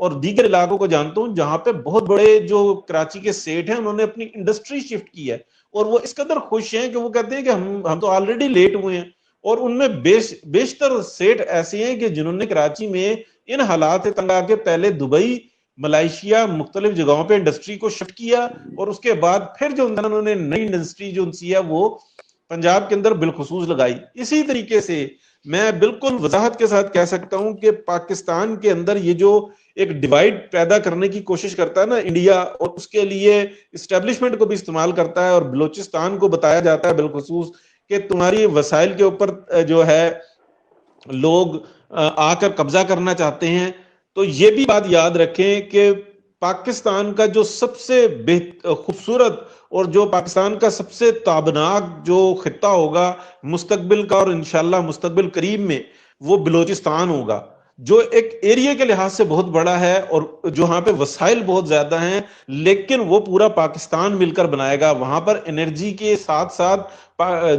اور دیگر علاقوں کو جانتا ہوں جہاں پہ بہت بڑے جو کراچی کے سیٹ ہیں انہوں نے اپنی انڈسٹری شفٹ کی ہے اور وہ اس قدر خوش ہیں کہ وہ کہتے ہیں کہ ہم تو آلریڈی لیٹ ہوئے ہیں. اور ان میں بیشتر سیٹ ایسے ہیں کہ جنہوں نے کراچی میں ان حالات سے تنگ آ کے پہلے دبئی ملائیشیا مختلف جگہوں پہ انڈسٹری کو شفٹ کیا اور اس کے بعد پھر جو انہوں نے نئی انڈسٹری جو انسی ہے وہ پنجاب کے اندر بالخصوص لگائی. اسی طریقے سے میں بالکل وضاحت کے ساتھ کہہ سکتا ہوں کہ پاکستان کے اندر یہ جو ایک ڈیوائڈ پیدا کرنے کی کوشش کرتا ہے نا انڈیا, اور اس کے لیے اسٹیبلشمنٹ کو بھی استعمال کرتا ہے اور بلوچستان کو بتایا جاتا ہے بالخصوص کہ تمہاری وسائل کے اوپر جو ہے لوگ آ کر قبضہ کرنا چاہتے ہیں. تو یہ بھی بات یاد رکھیں کہ پاکستان کا جو سب سے خوبصورت اور جو پاکستان کا سب سے تابناک جو خطہ ہوگا مستقبل کا اور انشاءاللہ مستقبل قریب میں وہ بلوچستان ہوگا, جو ایک ایریا کے لحاظ سے بہت بڑا ہے اور جو وہاں پہ وسائل بہت زیادہ ہیں, لیکن وہ پورا پاکستان مل کر بنائے گا. وہاں پر انرجی کے ساتھ ساتھ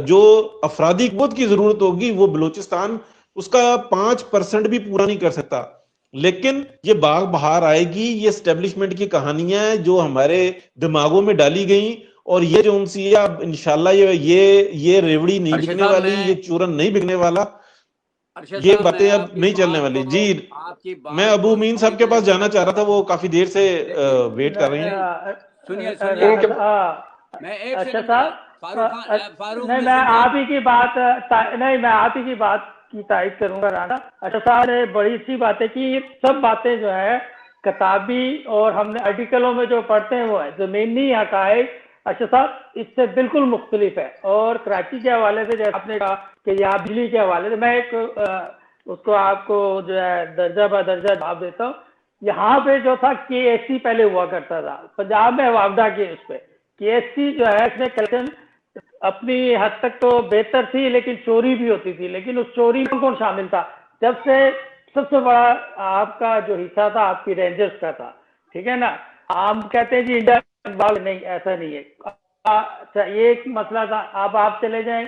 جو افرادی قوت کی ضرورت ہوگی وہ بلوچستان اس کا 5% بھی پورا نہیں کر سکتا. لیکن یہ باغ بہار آئے گی, یہ اسٹیبلشمنٹ کی کہانیاں ہیں جو ہمارے دماغوں میں ڈالی گئیں, اور یہ جو انسی ہے اب انشاءاللہ یہ ریوڑی نہیں بکنے والی, یہ چورن نہیں بکنے والا, یہ باتیں اب نہیں چلنے والی. جی میں ابو امین صاحب کے پاس جانا چاہ رہا تھا, وہ کافی دیر سے ویٹ کر رہے ہیں. سنیے اچھا صاحب, نہیں میں آپ ہی کی بات کی تائید کروں گا رانا. اچھا صاحب نے بڑی اچھی باتیں کی. سب باتیں جو ہے کتابی اور ہم نے آرٹیکلوں میں جو پڑھتے ہیں وہ ہے, زمینی حقائق اچھا صاحب اس سے بالکل مختلف ہے. اور کراچی کے حوالے سے جیسے آپ نے کہا کہ یہاں بجلی کے حوالے سے میں ایک اس کو آپ کو جو ہے درجہ بدرجہ جواب دیتا ہوں. یہاں پہ جو تھا KSC پہلے ہوا کرتا تھا, پنجاب میں وابڈا کی اس پہ KSC جو ہے اس میں کلیکشن اپنی حد تک تو بہتر تھی, لیکن چوری بھی ہوتی تھی. لیکن اس چوری میں کون شامل تھا؟ جب سے سب سے بڑا آپ کا جو حصہ تھا آپ کی رینجرز کا تھا, ٹھیک ہے نا. ہم کہتے ہیں جی انڈیا نہیں, ایسا نہیں ہے. اچھا یہ ایک مسئلہ تھا. اب آپ چلے جائیں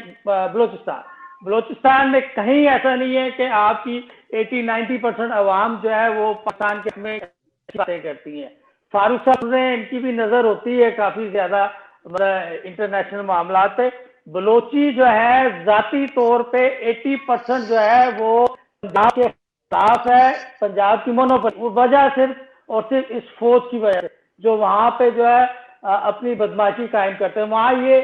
بلوچستان میں کہیں ایسا نہیں ہے کہ آپ کی 80-90% عوام جو ہے وہ پاکستان کے میں باتیں کرتی ہیں. فاروق صاحب نے ان کی بھی نظر ہوتی ہے کافی زیادہ انٹرنیشنل معاملات پہ. بلوچی جو ہے ذاتی طور پہ 80% جو ہے وہ پنجاب کے خلاف ہے, پنجاب کی مونوپولی. وہ وجہ صرف اور صرف اس فوج کی وجہ سے جو وہاں پہ جو ہے اپنی بدماشی قائم کرتے ہیں. وہاں یہ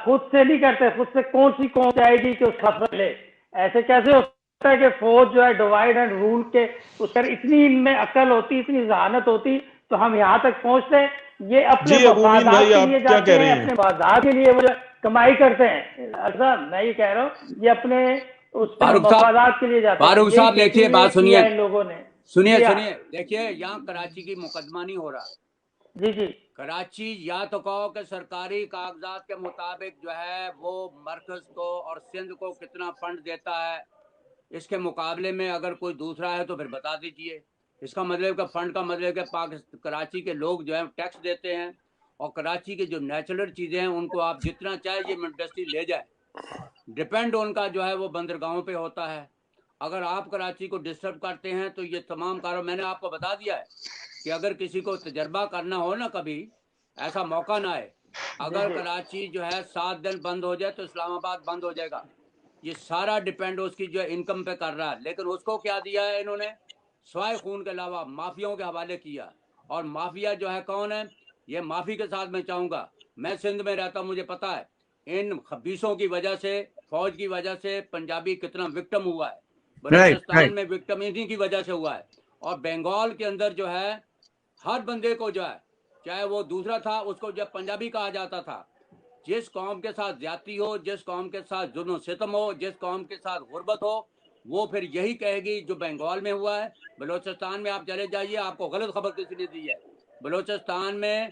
خود سے نہیں کرتے, خود سے کون سی قوم چاہے گی کہ اس خط لے. ایسے کیسے ہوتا ہے کہ فوج جو ہے ڈیوائڈ اینڈ رول کے اس پر اتنی ان میں عقل ہوتی, اتنی ذہانت ہوتی تو ہم یہاں تک پہنچتے. یہ اپنے مفادات کے لیے جاتے ہیں, اپنے بازار کے لیے وہ کمائی کرتے ہیں. اچھا میں یہ کہہ رہا ہوں یہ اپنے اس مفادات کے لیے جاتے ہیں. فاروق صاحب دیکھیے بات سنیے, ان لوگوں نے سنیے دیکھیے یہاں کراچی کی مقدمہ نہیں ہو رہا. جی کراچی یا تو کہو کہ سرکاری کاغذات کے مطابق جو ہے وہ مرکز کو اور سندھ کو کتنا فنڈ دیتا ہے, اس کے مقابلے میں اگر کوئی دوسرا ہے تو پھر بتا دیجئے. اس کا مطلب کہ فنڈ کا مطلب کہ کراچی کے لوگ جو ہے ٹیکس دیتے ہیں, اور کراچی کی جو نیچرل چیزیں ہیں ان کو آپ جتنا چاہے یہ انڈسٹری لے جائے, ڈپینڈ ان کا جو ہے وہ بندرگاہوں پہ ہوتا ہے. اگر آپ کراچی کو ڈسٹرب کرتے ہیں تو یہ تمام کاروں, میں نے آپ کو بتا دیا ہے کہ اگر کسی کو تجربہ کرنا ہو نا, کبھی ایسا موقع نہ آئے, اگر کراچی جو ہے 7 دن بند ہو جائے تو اسلام آباد بند ہو جائے گا. یہ سارا ڈیپینڈ اس کی جو انکم پہ کر رہا ہے. لیکن اس کو کیا دیا ہے انہوں نے, سوائے خون کے علاوہ مافیاؤں کے حوالے کیا. اور مافیا جو ہے کون ہے, یہ معافی کے ساتھ میں چاہوں گا, میں سندھ میں رہتا ہوں, مجھے پتا ہے ان خبیصوں کی وجہ سے, فوج کی وجہ سے پنجابی کتنا وکٹم ہوا ہے. بلوچستان میں وکٹم انہی کی وجہ سے ہوا ہے. اور بنگال کے اندر جو ہے ہر بندے کو جو ہے, چاہے وہ دوسرا تھا, اس کو جب پنجابی کہا جاتا تھا. جس قوم کے ساتھ زیادتی ہو, جس قوم کے ساتھ ظلم و ستم ہو, جس قوم کے ساتھ غربت ہو, وہ پھر یہی کہے گی جو بنگال میں ہوا ہے. بلوچستان میں آپ چلے جائیے, آپ کو غلط خبر کسی نے دی ہے. بلوچستان میں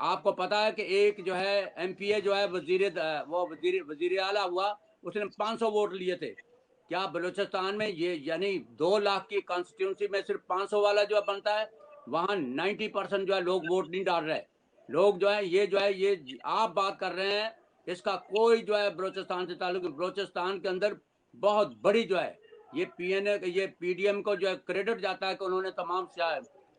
آپ کو پتا ہے کہ ایک جو ہے MPA جو ہے وزیر اعلیٰ ہوا, اس نے 500 ووٹ لیے تھے. کیا بلوچستان میں یہ یعنی 2 لاکھ کی کانسٹیٹیونسی میں صرف 500 والا جو ہے بنتا ہے, وہاں 90% جو ہے لوگ ووٹ نہیں ڈال رہے. لوگ جو ہے یہ آپ بات کر رہے ہیں, اس کا کوئی جو ہے بلوچستان سے تعلق. بلوچستان کے اندر بہت بڑی جو ہے یہ یہ PDM کو جو ہے کریڈٹ جاتا ہے کہ انہوں نے تمام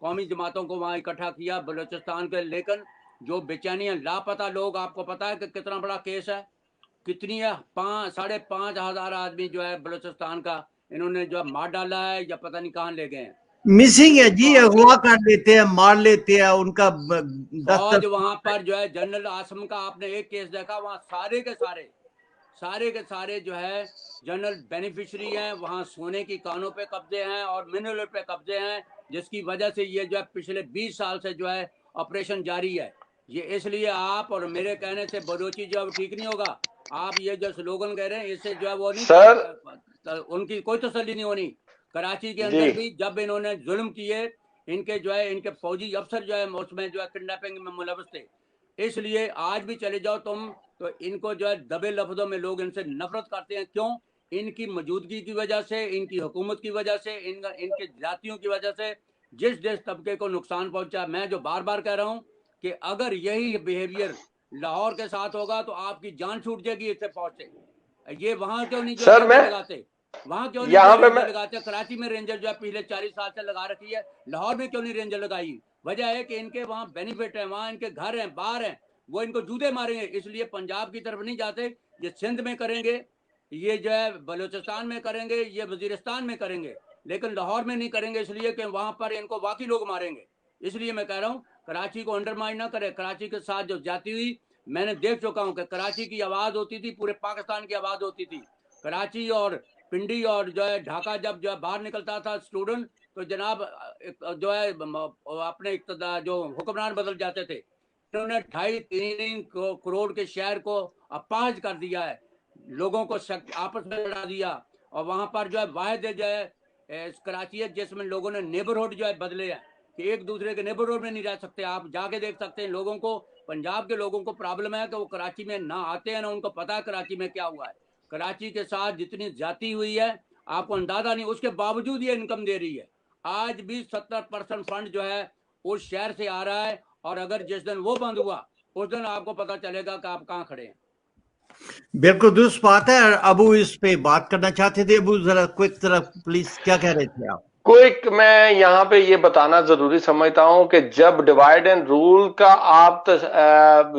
قومی جماعتوں کو وہاں اکٹھا کیا بلوچستان کے، لیکن جو بےچینی ہیں، لاپتہ لوگ، آپ کو پتا ہے کہ کتنا بڑا کیس ہے، کتنی ہے، 5,500 آدمی جو ہے بلوچستان کا انہوں نے جو مار ڈالا ہے یا پتہ نہیں کہاں لے گئے ہیں، مسنگ ہے جی، اغوا کر لیتے ہیں، مار لیتے ہیں، ان کا فوج وہاں پر جو ہے جنرل عاصم کا آپ نے ایک کیس دیکھا، وہاں سارے کے سارے جو ہے جنرل بینیفیشری ہیں، وہاں سونے کی کانوں پہ قبضے ہیں اور منرل پہ قبضے ہیں، جس کی وجہ سے یہ جو ہے پچھلے 20 سال سے جو ہے آپریشن جاری ہے۔ یہ اس لیے آپ اور میرے کہنے سے بلوچی جو ہے ٹھیک نہیں ہوگا، آپ یہ جو سلوگن کہہ رہے ہیں اس سے جو ہے وہ نہیں، ان کی کوئی تسلی نہیں ہونی۔ کراچی کے اندر بھی جب انہوں نے ظلم کیے، ان کے جو ہے ان کے فوجی افسر جو ہے اس میں جو ہے کڈنیپنگ میں ملوث تھے، اس لیے آج بھی چلے جاؤ تم تو ان کو جو ہے دبے لفظوں میں لوگ ان سے نفرت کرتے ہیں۔ کیوں؟ ان کی موجودگی کی وجہ سے، ان کی حکومت کی وجہ سے، ان کے ذاتیوں کی وجہ سے جس طبقے کو نقصان پہنچا۔ میں جو بار بار کہہ رہا ہوں کہ اگر یہی بیہیویئر لاہور کے ساتھ ہوگا تو آپ کی جان چھوٹ جائے گی اس سے فوج سے۔ یہ وہاں کیوں نہیں جو رینجر لگاتے، وہاں کیوں نہیں رینجر لگاتے؟ کراچی میں رینجر جو ہے پچھلے 40 سال سے لگا رکھی ہے، لاہور میں کیوں نہیں رینجر لگائی؟ وجہ ہے کہ ان کے وہاں بینیفٹ ہیں، وہاں ان کے گھر ہیں، باہر ہیں، وہ ان کو جوتے ماریں گے، اس لیے پنجاب کی طرف نہیں جاتے۔ یہ سندھ میں کریں گے، یہ جو ہے بلوچستان میں کریں گے، یہ وزیرستان میں کریں گے، لیکن لاہور میں نہیں کریں گے، اس لیے کہ وہاں پر ان کو واقعی لوگ ماریں گے۔ اس لیے میں کہہ رہا ہوں کراچی کو انڈرمائن نہ کرے۔ کراچی کے ساتھ جو جاتی ہوئی، میں نے دیکھ چکا ہوں کہ کراچی کی آواز ہوتی تھی، پورے پاکستان کی آواز ہوتی تھی۔ کراچی اور پنڈی اور جو ہے ڈھاکہ جب جو ہے باہر نکلتا تھا اسٹوڈنٹ، تو جناب جو ہے اپنے اقتدار جو حکمران بدل جاتے تھے۔ انہوں نے 2.5-3 کروڑ کے شہر کو اپاہج کر دیا ہے، لوگوں کو آپس میں لڑا دیا، اور وہاں پر جو ہے واحد جو ہے کراچی ہے جس میں لوگوں نے نیبرہڈ جو ہے بدلے ہیں کہ ایک دوسرے کے نیبرہڈ میں نہیں رہ سکتے۔ آپ جا کے دیکھ سکتے ہیں لوگوں کو، پنجاب کے لوگوں کو پرابلم ہے کہ وہ کراچی میں نہ آتے ہیں، نہ ان کو پتا ہے کراچی میں کیا ہوا ہے۔ کراچی کے ساتھ جتنی زیادتی ہوئی ہے آپ کو اندازہ نہیں، اس کے باوجود یہ انکم دے رہی ہے۔ آج بھی 70% فنڈ جو ہے اس شہر سے آ رہا ہے، اور اگر جس دن وہ بند ہوا اس دن آپ کو پتا چلے گا کہ آپ کہاں کھڑے ہیں۔ بالکل درست بات ہے۔ ابو اس پہ بات کرنا چاہتے تھے، ابو ذرا کوئک طرح پلیز، کیا کہہ رہے تھے آپ؟ کوئک، میں یہاں پہ یہ بتانا ضروری سمجھتا ہوں کہ جب ڈیوائیڈ اینڈ رول کا آپ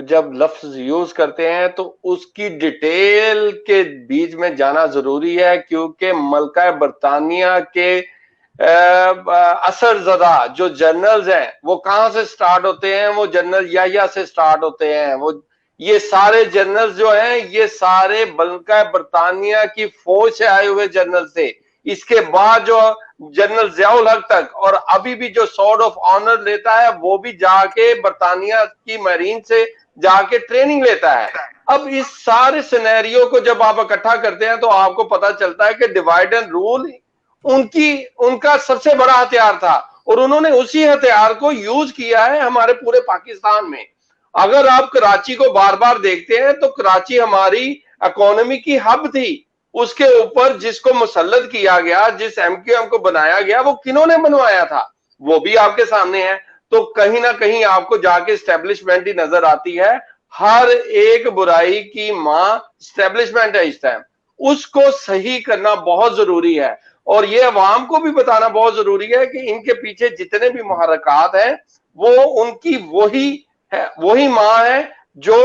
جب لفظ یوز کرتے ہیں تو اس کی ڈیٹیل کے بیچ میں جانا ضروری ہے، کیونکہ ملکہ برطانیہ کے اثر زدہ جو جنرلز ہیں وہ کہاں سے سٹارٹ ہوتے ہیں؟ وہ جنرل یحییٰ سے سٹارٹ ہوتے ہیں۔ وہ یہ سارے جنرلز جو ہیں یہ سارے ملکہ برطانیہ کی فوج سے آئے ہوئے جنرل تھے۔ اس کے بعد جو جنرل ضیاء الحق تک، اور ابھی بھی جو سورڈ آف آنر لیتا ہے وہ بھی جا کے برطانیہ کی میرین سے جا کے ٹریننگ لیتا ہے۔ اب اس سارے سینیریو کو جب آپ اکٹھا کرتے ہیں تو آپ کو پتا چلتا ہے کہ ڈیوائیڈ اینڈ رول ان کا سب سے بڑا ہتھیار تھا، اور انہوں نے اسی ہتھیار کو یوز کیا ہے ہمارے پورے پاکستان میں۔ اگر آپ کراچی کو بار بار دیکھتے ہیں تو کراچی ہماری اکانومی کی ہب تھی، اس کے اوپر جس کو مسلط کیا گیا، جس MQM کو بنایا گیا، وہ کنہوں نے بنوایا تھا وہ بھی آپ کے سامنے ہے۔ تو کہیں نہ کہیں آپ کو جا کے اسٹیبلشمنٹ ہی نظر آتی ہے۔ ہر ایک برائی کی ماں اسٹیبلشمنٹ ہے اس ٹائم، اس کو صحیح کرنا بہت ضروری ہے، اور یہ عوام کو بھی بتانا بہت ضروری ہے کہ ان کے پیچھے جتنے بھی محرکات ہیں وہ ان کی وہی ماں ہے جو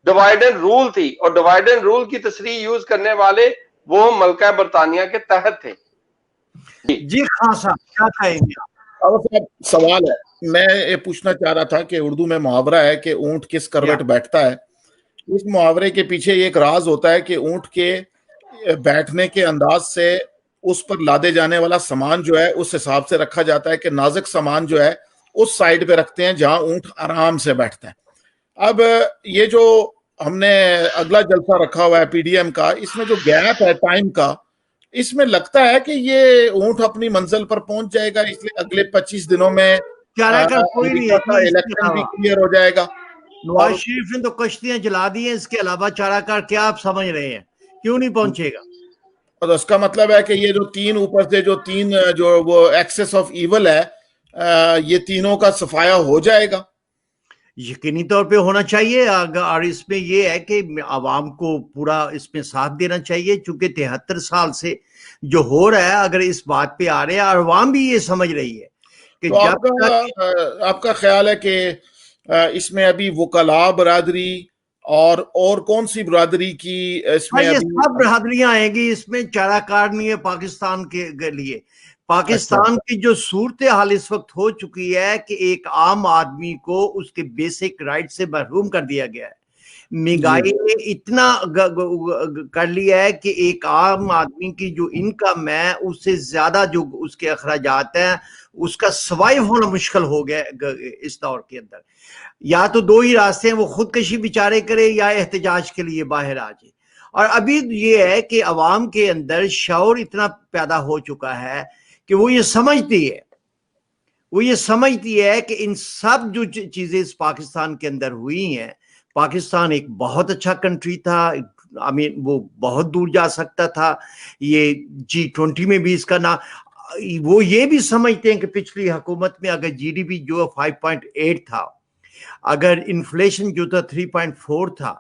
ڈیوائیڈ اینڈ رول تھی، اور ڈیوائیڈ اینڈ رول کی تصریح یوز کرنے والے وہ ملکہ برطانیہ کے تحت تھے۔ جی خان صاحب کیا کہیں گے آپ؟ سوال ہے، میں یہ پوچھنا چاہ رہا تھا کہ اردو میں محاورہ ہے کہ اونٹ کس کروٹ بیٹھتا ہے۔ اس محاورے کے پیچھے ایک راز ہوتا ہے کہ اونٹ کے بیٹھنے کے انداز سے اس پر لادے جانے والا سامان جو ہے اس حساب سے رکھا جاتا ہے کہ نازک سامان جو ہے اس سائیڈ پہ رکھتے ہیں جہاں اونٹ آرام سے بیٹھتے ہیں۔ اب یہ جو ہم نے اگلا جلسہ رکھا ہوا ہے PDM کا، اس میں جو گیپ ہے ٹائم کا، اس میں لگتا ہے کہ یہ اونٹ اپنی منزل پر پہنچ جائے گا، اس لیے اگلے 25 دنوں میں کوئی نہیں الیکشن بھی کلیئر ہو جائے گا۔ نواز شریف نے تو کشتیاں جلا دی ہیں، اس کے علاوہ چارہ کار کیا آپ سمجھ رہے ہیں کیوں نہیں پہنچے گا؟ اور اس کا مطلب ہے کہ یہ جو تین اوپر سے جو وہ ایکسس آف ایول ہے، یہ تینوں کا صفایا ہو جائے گا۔ یقینی طور پہ ہونا چاہیے، اور اس میں یہ ہے کہ عوام کو پورا اس میں ساتھ دینا چاہیے، چونکہ 73 سال سے جو ہو رہا ہے، اگر اس بات پہ آ رہے ہیں، اور عوام بھی یہ سمجھ رہی ہے کہ تو جب تک آپ کا خیال ہے کہ اس میں ابھی وکلاء برادری اور کون سی برادری کی اس میں یہ ابھی؟ سب برادریاں آئیں گی اس میں، چارہ کار نہیں ہے پاکستان کے لیے۔ پاکستان کی جو صورتحال اس وقت ہو چکی ہے کہ ایک عام آدمی کو اس کے بیسک رائٹ سے محروم کر دیا گیا ہے۔ مہنگائی نے اتنا کر لیا ہے کہ ایک عام آدمی کی جو انکم ہے اس سے زیادہ جو اس کے اخراجات ہیں، اس کا سروائیو ہونا مشکل ہو گیا اس دور کے اندر۔ یا تو دو ہی راستے ہیں، وہ خودکشی بیچارے کرے یا احتجاج کے لیے باہر آ جائے۔ اور ابھی یہ ہے کہ عوام کے اندر شعور اتنا پیدا ہو چکا ہے کہ وہ یہ سمجھتی ہے کہ ان سب جو چیزیں اس پاکستان کے اندر ہوئی ہیں، پاکستان ایک بہت اچھا کنٹری تھا، وہ بہت دور جا سکتا تھا، یہ G20 میں بھی اس کا نام، وہ یہ بھی سمجھتے ہیں کہ پچھلی حکومت میں اگر GDP جو 5.8 تھا، اگر انفلیشن جو تھا 3.4 تھا،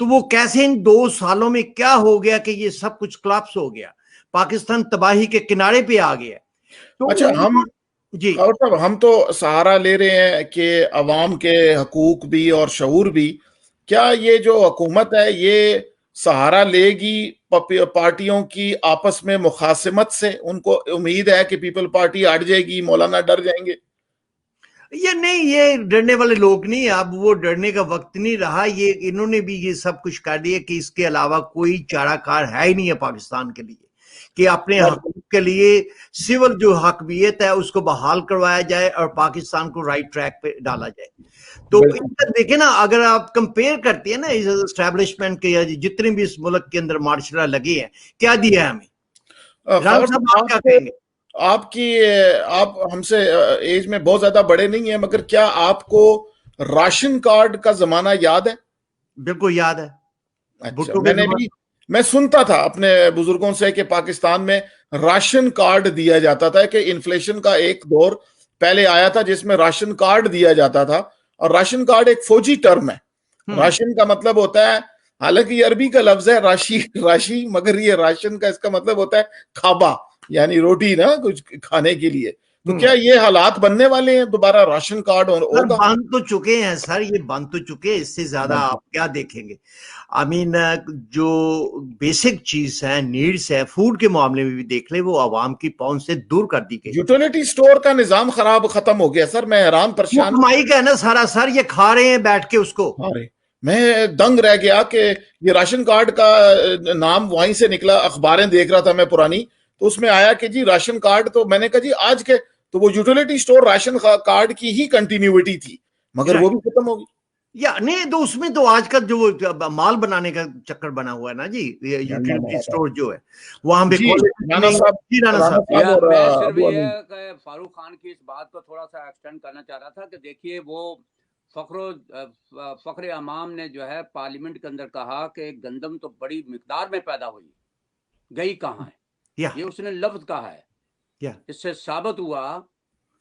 تو وہ کیسے ان 2 سالوں میں کیا ہو گیا کہ یہ سب کچھ کلاپس ہو گیا، پاکستان تباہی کے کنارے پہ آ گیا۔ تو اچھا، ہم تو سہارا لے رہے ہیں کہ عوام کے حقوق بھی اور شعور بھی، کیا یہ جو حکومت ہے یہ سہارا لے گی پارٹیوں کی آپس میں مخاصمت سے؟ ان کو امید ہے کہ پیپل پارٹی ہٹ جائے گی، مولانا ڈر جائیں گے؟ یہ نہیں، یہ ڈرنے والے لوگ نہیں، اب وہ ڈرنے کا وقت نہیں رہا، یہ انہوں نے بھی یہ سب کچھ کر دیا کہ اس کے علاوہ کوئی چارہ کار ہے ہی نہیں ہے پاکستان کے لیے کہ اپنے حقوق کے لیے سول جو حاکمیت ہے اس کو بحال کروایا جائے اور پاکستان کو رائٹ ٹریک پہ ڈالا جائے۔ تو دیکھیں نا، اگر آپ کمپیئر کرتے ہیں نا اس اسٹیبلشمنٹ کے یا جتنے بھی اس ملک کے اندر مارشل لا لگے ہیں، کیا دیا ہے ہمیں؟ رام صاحب آپ کیا کہیں گے؟ آپ ہم سے ایج میں بہت زیادہ بڑے نہیں ہیں، مگر کیا آپ کو راشن کارڈ کا زمانہ یاد ہے؟ بالکل یاد ہے۔ اچھا، میں سنتا تھا اپنے بزرگوں سے کہ پاکستان میں راشن کارڈ دیا جاتا تھا، کہ انفلیشن کا ایک دور پہلے آیا تھا جس میں راشن کارڈ دیا جاتا تھا، اور راشن کارڈ ایک فوجی ٹرم ہے۔ راشن کا مطلب ہوتا ہے، حالانکہ یہ عربی کا لفظ ہے راشی، مگر یہ راشن کا اس کا مطلب ہوتا ہے کھابا، یعنی روٹی نا، کچھ کھانے کے لیے۔ تو کیا یہ حالات بننے والے ہیں دوبارہ راشن کارڈ ہوگا؟ بند تو چکے ہیں سر، یہ بند تو چکے ہیں، اس سے زیادہ آپ کیا دیکھیں گے؟ جو بیسک چیز ہے، نیڈز ہے، فوڈ کے معاملے میں بھی دیکھ لیں، وہ عوام کی پہنچ سے دور کر دی گئی۔ یوٹیلیٹی سٹور کا نظام ختم ہو گیا سر، میں حیران پریشان۔ وہ کمائی کا ہے نا سارا سر، یہ کھا رہے ہیں بیٹھ کے اس کو۔ میں دنگ رہ گیا کہ یہ راشن کارڈ کا نام وہیں سے نکلا، اخباریں دیکھ رہا تھا میں پرانی، تو اس میں آیا کہ جی راشن کارڈ، تو میں نے کہا جی آج کے تو وہ یوٹیلیٹی سٹور راشن کارڈ کی ہی کنٹینیوٹی تھی، مگر وہ بھی ختم ہوگی۔ یا نہیں، تو اس میں تو آج کل جو مال بنانے کا چکر بنا ہوا ہے نا جی، یوٹیلیٹی سٹور جو ہے وہاں پہ فاروق خان کی اس بات کو تھوڑا سا ایکسٹینڈ کرنا چاہ رہا تھا کہ دیکھیے، وہ فخر امام نے جو ہے پارلیمنٹ کے اندر کہا کہ گندم تو بڑی مقدار میں پیدا ہوئی، گئی کہاں ہے، یہ اس نے لفظ کہا ہے۔ اس سے ثابت ہوا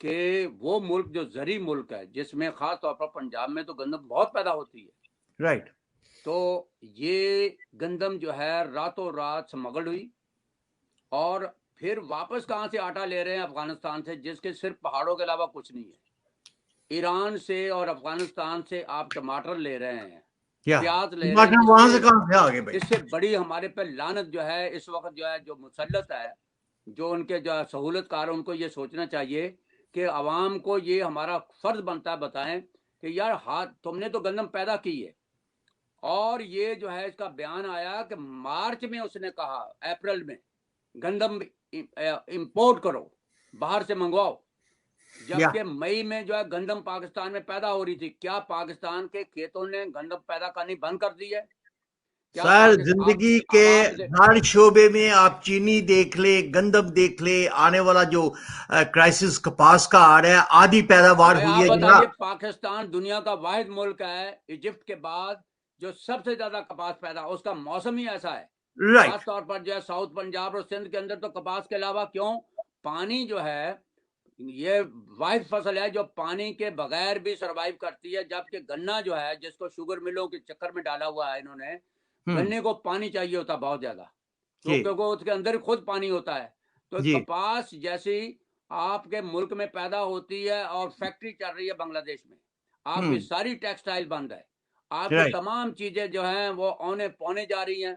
کہ وہ ملک جو زرعی ملک ہے، جس میں خاص طور پر پنجاب میں تو گندم بہت پیدا ہوتی ہے، رائٹ، تو یہ گندم جو ہے راتوں رات سمگل ہوئی، اور پھر واپس کہاں سے آٹا لے رہے ہیں؟ افغانستان سے، جس کے صرف پہاڑوں کے علاوہ کچھ نہیں ہے۔ ایران سے اور افغانستان سے آپ ٹماٹر لے رہے ہیں، پیاز لے رہے ہیں، وہاں سے کہاں سے آگے بھائی؟ اس سے بڑی ہمارے پہ لعنت جو ہے اس وقت جو ہے، جو مسلط ہے، جو ان کے جو سہولت کار، ان کو یہ سوچنا چاہیے کہ عوام کو یہ ہمارا فرض بنتا ہے بتائیں کہ یار تم نے تو گندم پیدا کی ہے، اور یہ جو ہے اس کا بیان آیا کہ مارچ میں اس نے کہا، اپریل میں گندم امپورٹ کرو، باہر سے منگواؤ، جبکہ مئی میں جو ہے گندم پاکستان میں پیدا ہو رہی تھی۔ کیا پاکستان کے کھیتوں نے گندم پیدا کرنی بند کر دی ہے؟ سر زندگی کے ہر شعبے میں آپ چینی دیکھ لے، گندم دیکھ لے، آنے والا جو کرائسس کپاس کا آ رہا ہے، آدھی پیداوار ہوئی ہے بتائیے، پاکستان دنیا کا واحد ملک ہے ایجپٹ کے بعد جو سب سے زیادہ کپاس پیدا، اس کا موسم ہی ایسا ہے، خاص طور پر جو ہے ساؤتھ پنجاب اور سندھ کے اندر تو کپاس کے علاوہ کیوں، پانی جو ہے یہ واحد فصل ہے جو پانی کے بغیر بھی سروائیو کرتی ہے، جبکہ گنا جو ہے جس کو شوگر ملوں کے چکر میں ڈالا ہوا ہے انہوں نے، گنے کو پانی چاہیے ہوتا بہت زیادہ، کیونکہ اس کے اندر خود پانی ہوتا ہے. تو کپاس جیسی آپ کے ملک میں پیدا ہوتی ہے اور فیکٹری چل رہی ہے بنگلہ دیش میں، آپ کی ساری ٹیکسٹائل بند ہے، آپ کی تمام چیزیں جو ہیں وہ اونے پونے جا رہی ہیں،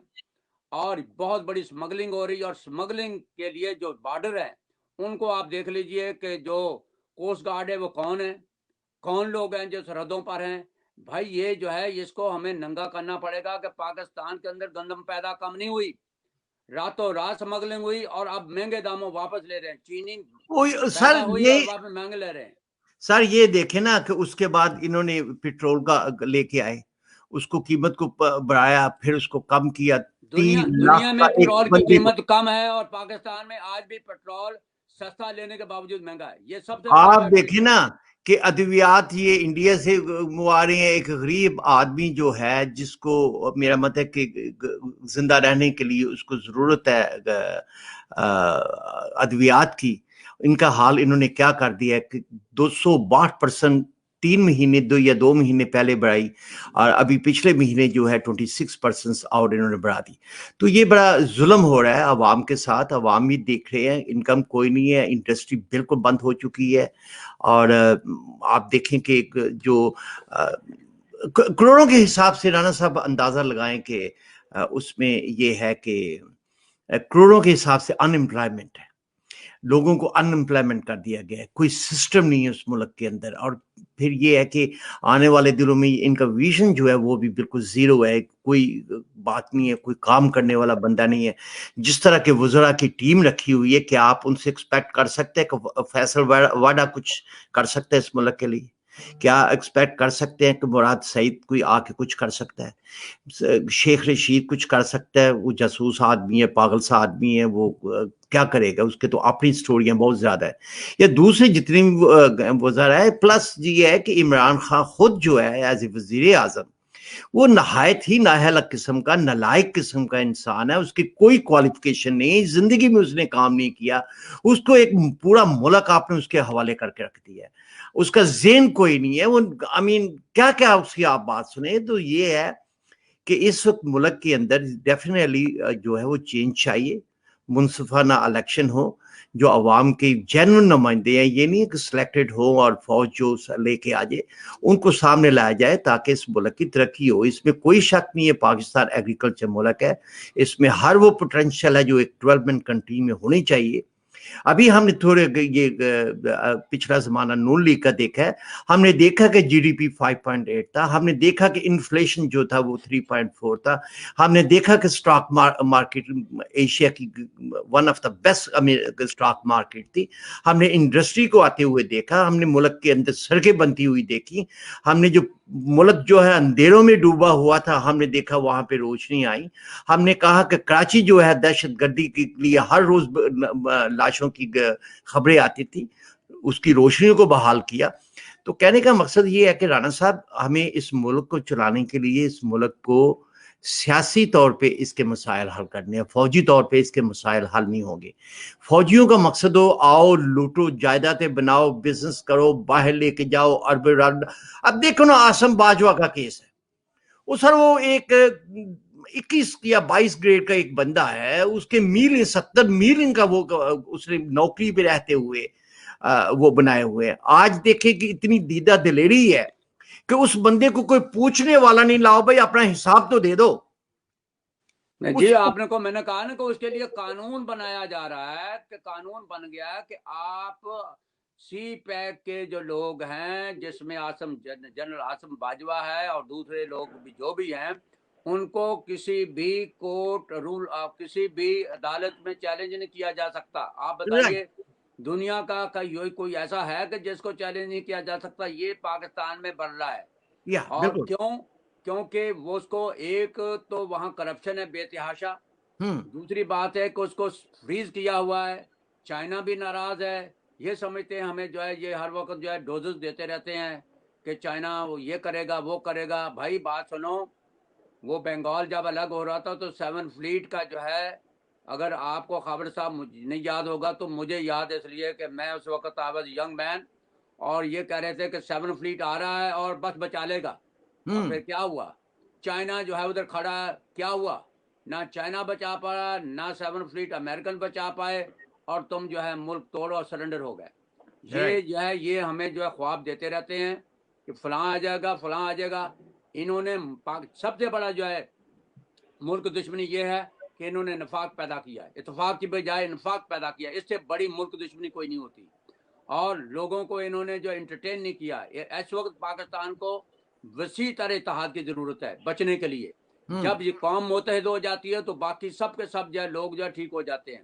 اور بہت بڑی سمگلنگ ہو رہی ہے. اور سمگلنگ کے لیے جو بارڈر ہے ان کو آپ دیکھ لیجئے کہ جو کوسٹ گارڈ ہے وہ کون لوگ ہیں جو سرحدوں پر ہیں. بھائی یہ جو ہے اس کو ہمیں ننگا کرنا پڑے گا کہ پاکستان کے اندر گندم پیدا کم نہیں ہوئی، راتوں رات سمگلنگ ہوئی اور اب مہنگے داموں واپس لے رہے ہیں. چینی پیدا ہوئی اور واپس مہنگے لے رہے ہیں. سر یہ دیکھیں نا کہ اس کے بعد انہوں نے پیٹرول کا لے کے آئے، اس کو قیمت کو بڑھایا، پھر اس کو کم کیا. دنیا میں پیٹرول کی قیمت کم ہے اور پاکستان میں آج بھی پیٹرول سستا لینے کے باوجود مہنگا ہے. یہ سب سے آپ دیکھیں نا کہ ادویات یہ انڈیا سے آ رہے ہیں. ایک غریب آدمی جو ہے جس کو میرا مت ہے کہ زندہ رہنے کے لیے اس کو ضرورت ہے ادویات کی، ان کا حال انہوں نے کیا کر دیا ہے کہ 262% 3 مہینے 2 مہینے پہلے بڑھائی، اور ابھی پچھلے مہینے جو ہے 26% اور انہوں نے بڑھا دی. تو یہ بڑا ظلم ہو رہا ہے عوام کے ساتھ. عوام بھی دیکھ رہے ہیں، انکم کوئی نہیں ہے، انڈسٹری بالکل بند ہو چکی ہے. اور آپ دیکھیں کہ جو کروڑوں کے حساب سے رانا صاحب اندازہ لگائیں کہ اس میں یہ ہے کہ کروڑوں کے حساب سے ان امپلائمنٹ ہے، لوگوں کو ان امپلائمنٹ کر دیا گیا ہے، کوئی سسٹم نہیں ہے اس ملک کے اندر. اور پھر یہ ہے کہ آنے والے دنوں میں ان کا ویژن جو ہے وہ بھی بالکل زیرو ہے، کوئی بات نہیں ہے، کوئی کام کرنے والا بندہ نہیں ہے. جس طرح کے وزراء کی ٹیم رکھی ہوئی ہے، کہ آپ ان سے ایکسپیکٹ کر سکتے ہیں کہ فیصل واڈا کچھ کر سکتے ہیں اس ملک کے لیے؟ کیا ایکسپیکٹ کر سکتے ہیں کہ مراد سعید کوئی آ کے کچھ کر سکتا ہے؟ شیخ رشید کچھ کر سکتا ہے؟ وہ جاسوس آدمی ہے، پاگل سا آدمی ہے، وہ کیا کرے گا؟ اس کے تو اپنی سٹوریاں بہت زیادہ ہے. یا دوسرے جتنے وزراء ہے، پلس یہ ہے کہ عمران خان خود جو ہے ایز اے وزیر اعظم وہ نہایت ہی نااہل قسم کا، نالائق قسم کا انسان ہے. اس کی کوئی کوالیفیکیشن نہیں، زندگی میں اس نے کام نہیں کیا. اس کو ایک پورا ملک آپ نے اس کے حوالے کر کے رکھ دیا ہے. اس کا ذہن کوئی نہیں ہے. وہ کیا کیا اس کی آپ بات سنیں تو یہ ہے کہ اس وقت ملک کے اندر ڈیفینیٹلی جو ہے وہ چینج چاہیے، منصفانہ الیکشن ہو، جو عوام کے جینوئن نمائندے ہیں، یہ نہیں کہ سلیکٹڈ ہو اور فوج جو لے کے آ جائے، ان کو سامنے لایا جائے تاکہ اس ملک کی ترقی ہو. اس میں کوئی شک نہیں ہے پاکستان ایگریکلچر ملک ہے، اس میں ہر وہ پوٹینشیل ہے جو ایک ڈیولپمنٹ کنٹری میں ہونی چاہیے. ابھی ہم نے تھوڑے یہ پچھلا زمانہ نون لیگ کا دیکھا ہے، ہم نے دیکھا کہ جی ڈی پی 5.8 تھا، ہم نے دیکھا کہ انفلیشن جو تھا وہ 3.4 تھا، ہم نے دیکھا کہ سٹاک مارکیٹ ایشیا کی one of the best stock market تھی. ہم نے انڈسٹری کو آتے ہوئے دیکھا، ہم نے ملک کے اندر سڑکیں بنتی ہوئی دیکھی، ہم نے جو ملک جو ہے اندھیروں میں ڈوبا ہوا تھا ہم نے دیکھا وہاں پہ روشنی آئی. ہم نے کہا کہ کراچی جو ہے دہشت گردی کے لیے ہر روز لاشوں کی خبریں آتی تھی، اس کی روشنی کو بحال کیا. تو کہنے کا مقصد یہ ہے کہ رانا صاحب ہمیں اس ملک کو چلانے کے لیے اس ملک کو سیاسی طور پہ اس کے مسائل حل کرنے ہیں، فوجی طور پہ اس کے مسائل حل نہیں ہوں گے. فوجیوں کا مقصد ہو آؤ لوٹو جائیدادیں بناؤ بزنس کرو باہر لے کے جاؤ ارب. اب دیکھو نا عاصم باجوہ کا کیس ہے، وہ سر وہ ایک 21 یا 22 گریڈ کا ایک بندہ ہے، اس کے میل 70 میل ان کا وہ اس نے نوکری پہ رہتے ہوئے وہ بنائے ہوئے. آج دیکھیں کہ اتنی دیدہ دلیری ہے کہ اس بندے کو کوئی پوچھنے والا نہیں، لاؤ بھائی اپنا حساب تو دے دو. جی آپ نے میں نے کہا نا کہ اس کے لیے قانون بنایا جا رہا ہے، کہ قانون بن گیا کہ آپ سی پیک کے جو لوگ ہیں جس میں جنرل عاصم باجوہ ہے اور دوسرے لوگ بھی جو بھی ہیں، ان کو کسی بھی کورٹ رول کسی بھی عدالت میں چیلنج نہیں کیا جا سکتا. آپ بتائیے دنیا کا کوئی ایسا ہے کہ جس کو چیلنج نہیں کیا جا سکتا؟ یہ پاکستان میں بڑھ رہا ہے. اور کیونکہ وہ اس کو ایک تو وہاں کرپشن ہے بے تحاشا، دوسری بات ہے کہ اس کو فریز کیا ہوا ہے. چائنا بھی ناراض ہے، یہ سمجھتے ہیں ہمیں جو ہے یہ ہر وقت جو ہے ڈوزز دیتے رہتے ہیں کہ چائنا یہ کرے گا وہ کرے گا. بھائی بات سنو، وہ بنگال جب الگ ہو رہا تھا تو 7 فلیٹ کا جو ہے اگر آپ کو خاور صاحب نہیں یاد ہوگا تو مجھے یاد اس لیے کہ میں اس وقت آئی واز ینگ مین اور یہ کہہ رہے تھے کہ 7 فلیٹ آ رہا ہے اور بس بچا لے گا. اور پھر کیا ہوا؟ چائنا جو ہے ادھر کھڑا ہے, کیا ہوا؟ نہ چائنا بچا پایا, نہ 7 فلیٹ امریکن بچا پائے, اور تم جو ہے ملک توڑ اور سرنڈر ہو گئے. یہ جو ہے یہ ہمیں جو ہے خواب دیتے رہتے ہیں کہ فلاں آ جائے گا, فلاں آ جائے گا. انہوں نے سب سے بڑا جو ہے ملک دشمنی یہ ہے کہ انہوں نے نفاق پیدا کیا ہے, اتفاق کی بجائے نفاق پیدا کیا. اس سے بڑی ملک دشمنی کوئی نہیں ہوتی. اور لوگوں کو انہوں نے جو انٹرٹین نہیں کیا. اس وقت پاکستان کو وسیع تر اتحاد کی ضرورت ہے بچنے کے لیے. جب یہ قوم متحد ہو جاتی ہے تو باقی سب کے سب جو ہے لوگ جو ہے ٹھیک ہو جاتے ہیں.